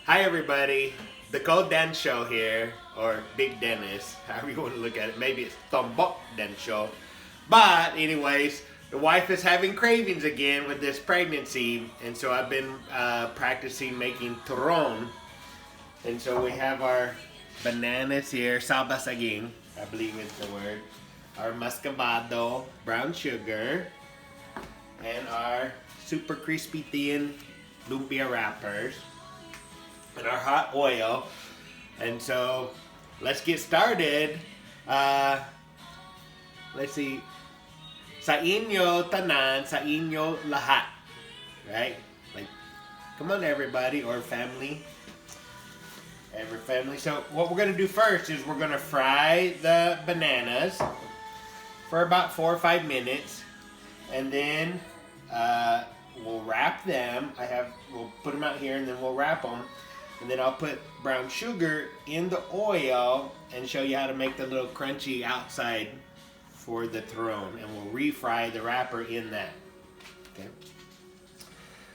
Hi everybody, the Cold Dencio here, or Big Dennis, however you want to look at it. Maybe it's Tombok Dencio. But anyways, the wife is having cravings again with this pregnancy, and so I've been practicing making Turon. And so we have our bananas here, sabasaging, I believe is the word. Our muscovado, brown sugar, and our super crispy thin lumpia wrappers. And our hot oil. And so let's get started. Let's see. Sa inyo tanan, sa inyo lahat. Right? Like, come on everybody, or family. Every family. So what we're going to do first is we're going to fry the bananas for about 4 or 5 minutes. And then we'll wrap them. We'll put them out here and then we'll wrap them. And then I'll put brown sugar in the oil and show you how to make the little crunchy outside for the Turon. And we'll refry the wrapper in that. Okay.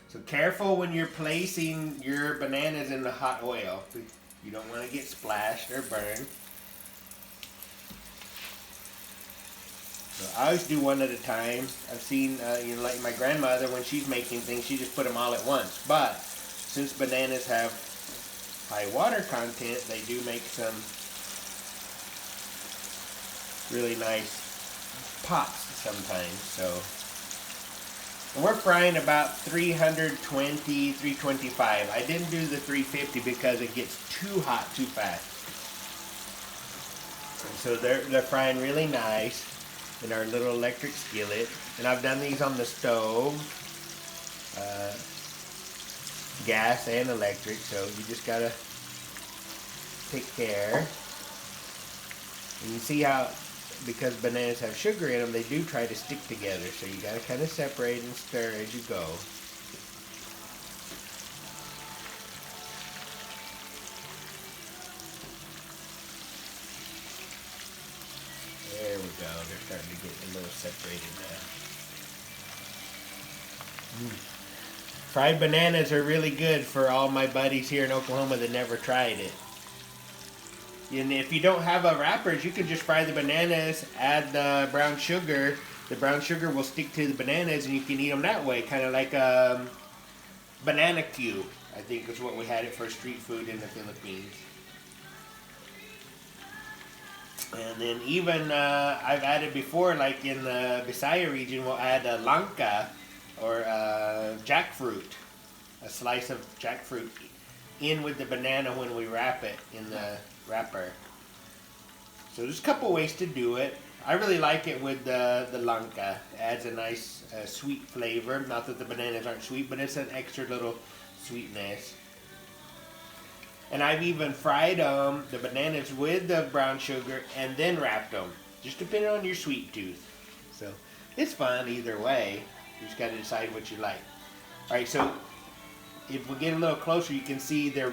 So careful when you're placing your bananas in the hot oil. You don't want to get splashed or burned. So I always do one at a time. I've seen, like my grandmother, when she's making things, she just put them all at once. But since bananas have high water content, they do make some really nice pops sometimes. So, and we're frying about 320, 325. I didn't do the 350 because it gets too hot too fast. And so they're frying really nice in our little electric skillet. And I've done these on the stove. Gas and electric, so you just gotta take care. And you see how, because bananas have sugar in them, they do try to stick together, so you gotta kind of separate and stir as you go. There we go, they're starting to get a little separated now. Fried bananas are really good for all my buddies here in Oklahoma that never tried it. And if you don't have a wrappers, you can just fry the bananas, add the brown sugar. The brown sugar will stick to the bananas and you can eat them that way. Kind of like a banana cue, I think is what we had it for street food in the Philippines. And then even, I've added before, like in the Visaya region, we'll add a langka, or jackfruit, a slice of jackfruit in with the banana when we wrap it in the wrapper. So there's a couple ways to do it. I really like it with the langka. It adds a nice sweet flavor. Not that the bananas aren't sweet, but it's an extra little sweetness. And I've even fried the bananas with the brown sugar and then wrapped them, just depending on your sweet tooth. So it's fun either way. You just got to decide what you like. Alright, so if we get a little closer, you can see they're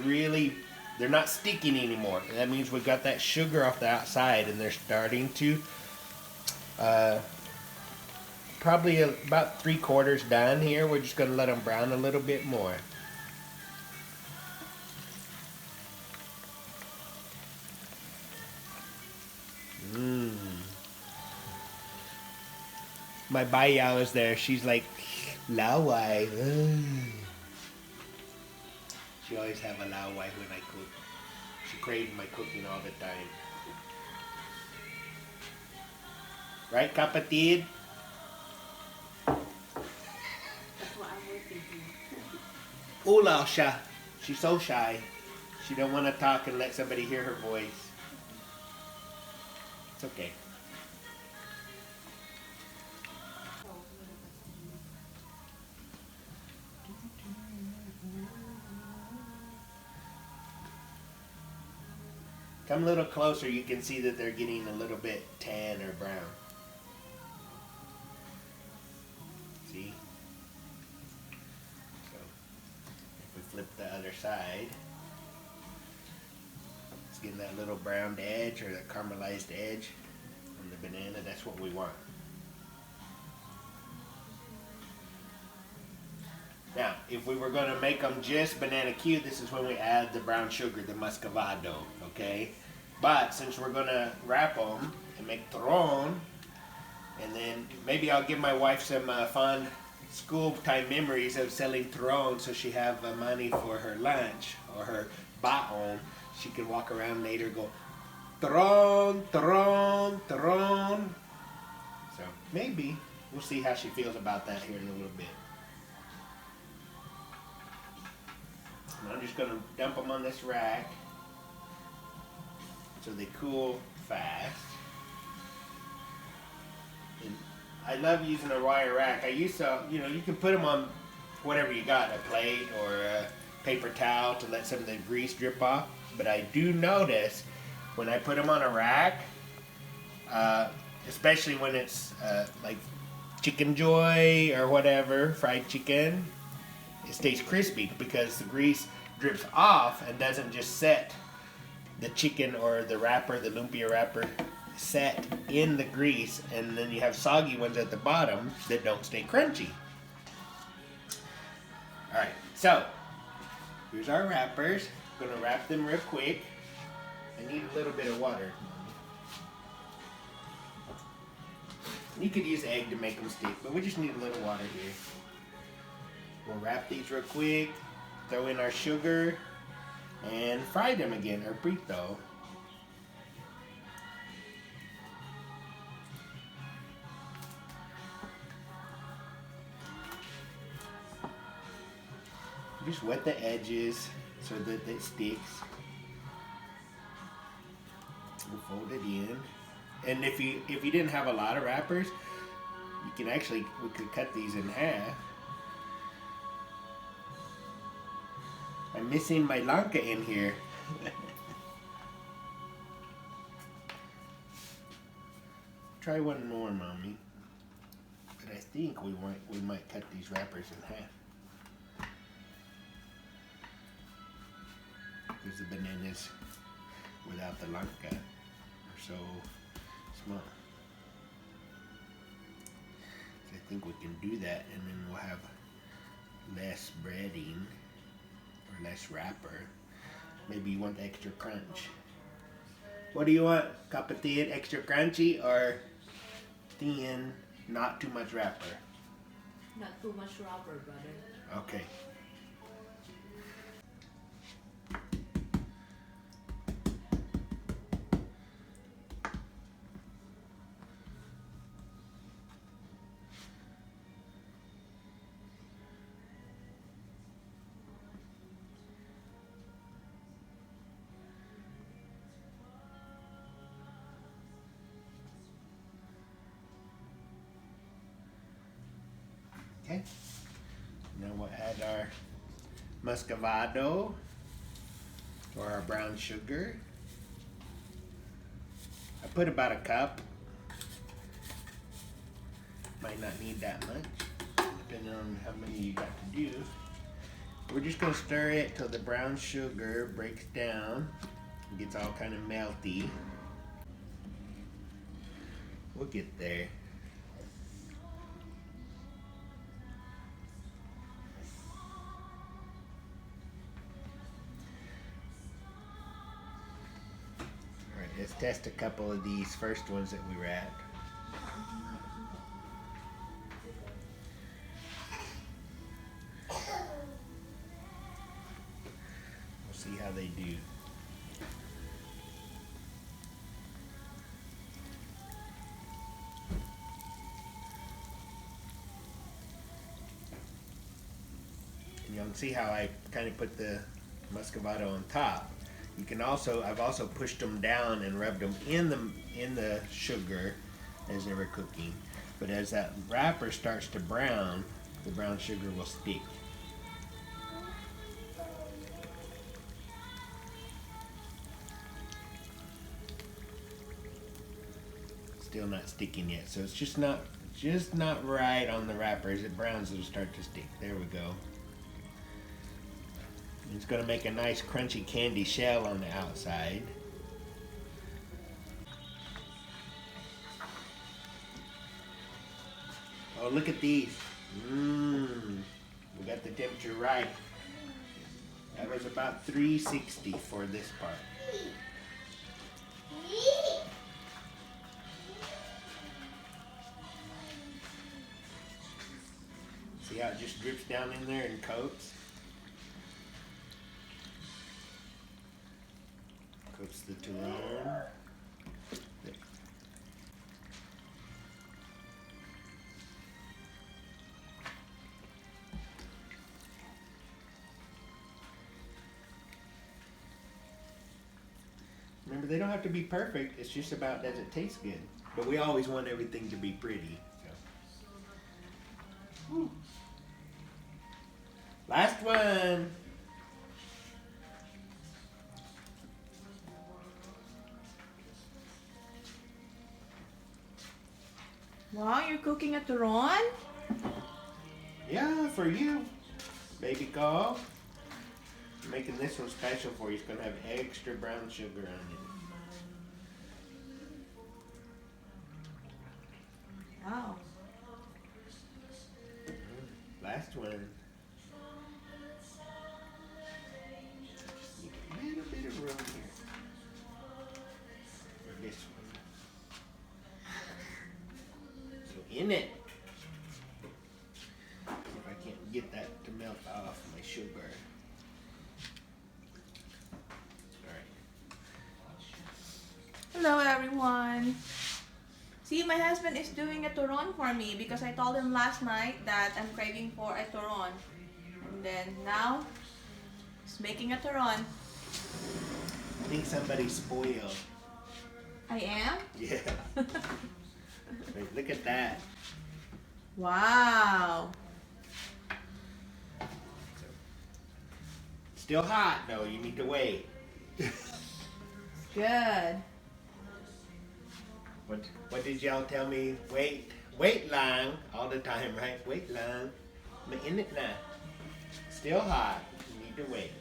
not sticking anymore. And that means we've got that sugar off the outside and they're starting to, probably about 3/4 done here. We're just going to let them brown a little bit more. My bayaw is there. She's like, laway. She always have a laway when I cook. She craves my cooking all the time. Right, kapatid? That's what I'm working for. Ulaw siya. She's so shy. She don't want to talk and let somebody hear her voice. It's okay. Come a little closer, you can see that they're getting a little bit tan or brown. See? So, if we flip the other side, it's getting that little browned edge or that caramelized edge on the banana. That's what we want. Now, if we were going to make them just banana Q, this is when we add the brown sugar, the muscovado, okay? But since we're going to wrap them and make Turon, and then maybe I'll give my wife some fond school time memories of selling Turon so she have money for her lunch or her baon. She can walk around later and go, Turon, Turon, Turon. So maybe we'll see how she feels about that here in a little bit. And I'm just going to dump them on this rack so they cool fast. And I love using a wire rack. I used to, you can put them on whatever you got, a plate or a paper towel to let some of the grease drip off. But I do notice when I put them on a rack, especially when it's like Chicken Joy or whatever, fried chicken, it stays crispy because the grease drips off and doesn't just set the chicken or the wrapper, the lumpia wrapper, set in the grease, and then you have soggy ones at the bottom that don't stay crunchy. Alright, so here's our wrappers. I'm going to wrap them real quick. I need a little bit of water. You could use egg to make them stick, but we just need a little water here. We'll wrap these real quick, throw in our sugar, and fry them again, or frito. Just wet the edges so that it sticks. We'll fold it in. And if you didn't have a lot of wrappers, you can actually, we could cut these in half. I'm missing my lanka in here. Try one more, Mommy. But I think we might cut these wrappers in half. Because the bananas without the lanka are so small. So I think we can do that, and then we'll have less breading or less wrapper. Maybe you want the extra crunch. What do you want? Kapatid, extra crunchy or thin, not too much wrapper? Not too much wrapper, brother. Okay. Okay. Now we'll add our muscovado or our brown sugar. I put about a cup. Might not need that much, depending on how many you got to do. We're just gonna stir it till the brown sugar breaks down and gets all kind of melty. We'll get there. Let's test a couple of these first ones that we wrapped. We'll see how they do. And you can see how I kind of put the muscovado on top. You can also, I've also pushed them down and rubbed them in the sugar as they were cooking. But as that wrapper starts to brown, the brown sugar will stick. Still not sticking yet, so it's just not right on the wrapper. As it browns, it'll start to stick. There we go. It's going to make a nice crunchy candy shell on the outside. Oh, look at these. We got the temperature right. That was about 360 for this part. See how it just drips down in there and coats? Coats the Turon. Remember, they don't have to be perfect. It's just about, does it taste good? But we always want everything to be pretty. So. Last one. Wow, you're cooking a turon? Yeah, for you. Baby call. I'm making this one special for you. It's going to have extra brown sugar on it. Wow. Last one. Just need a little bit of room here. For this one. So in it. If I can't get that to melt off my sugar. Hello everyone. See, my husband is doing a turon for me because I told him last night that I'm craving for a turon. And then now, he's making a turon. I think somebody's spoiled. I am? Yeah. Wait, look at that. Wow. Still hot though, you need to wait. Good. What did y'all tell me? Wait long all the time, right? Wait long. But in it now. Still hot. You need to wait.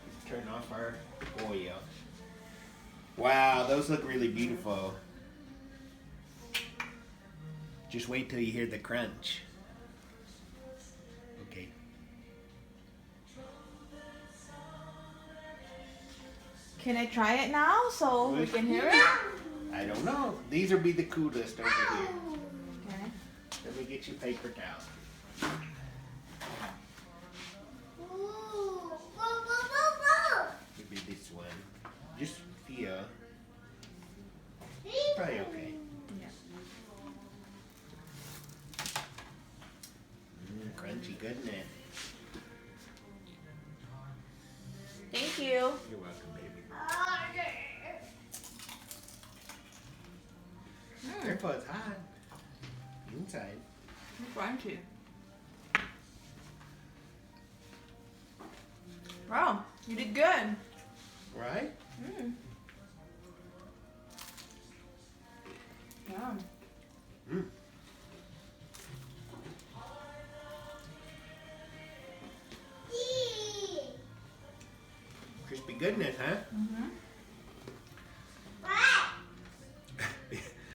Let's turn off our oil. Wow, those look really beautiful. Just wait till you hear the crunch. Okay. Can I try it now so we can hear it? I don't know. These will be the coolest over here. Okay. Let me get you paper towel. Maybe this one. Just feel. Probably okay. Yeah. Crunchy goodness. Thank you. You're welcome, baby. Careful, it's hot. Inside. Crunchy. Wow, you did good. Right? Mm. Yum. Mm. Crispy goodness, huh? Mm-hmm.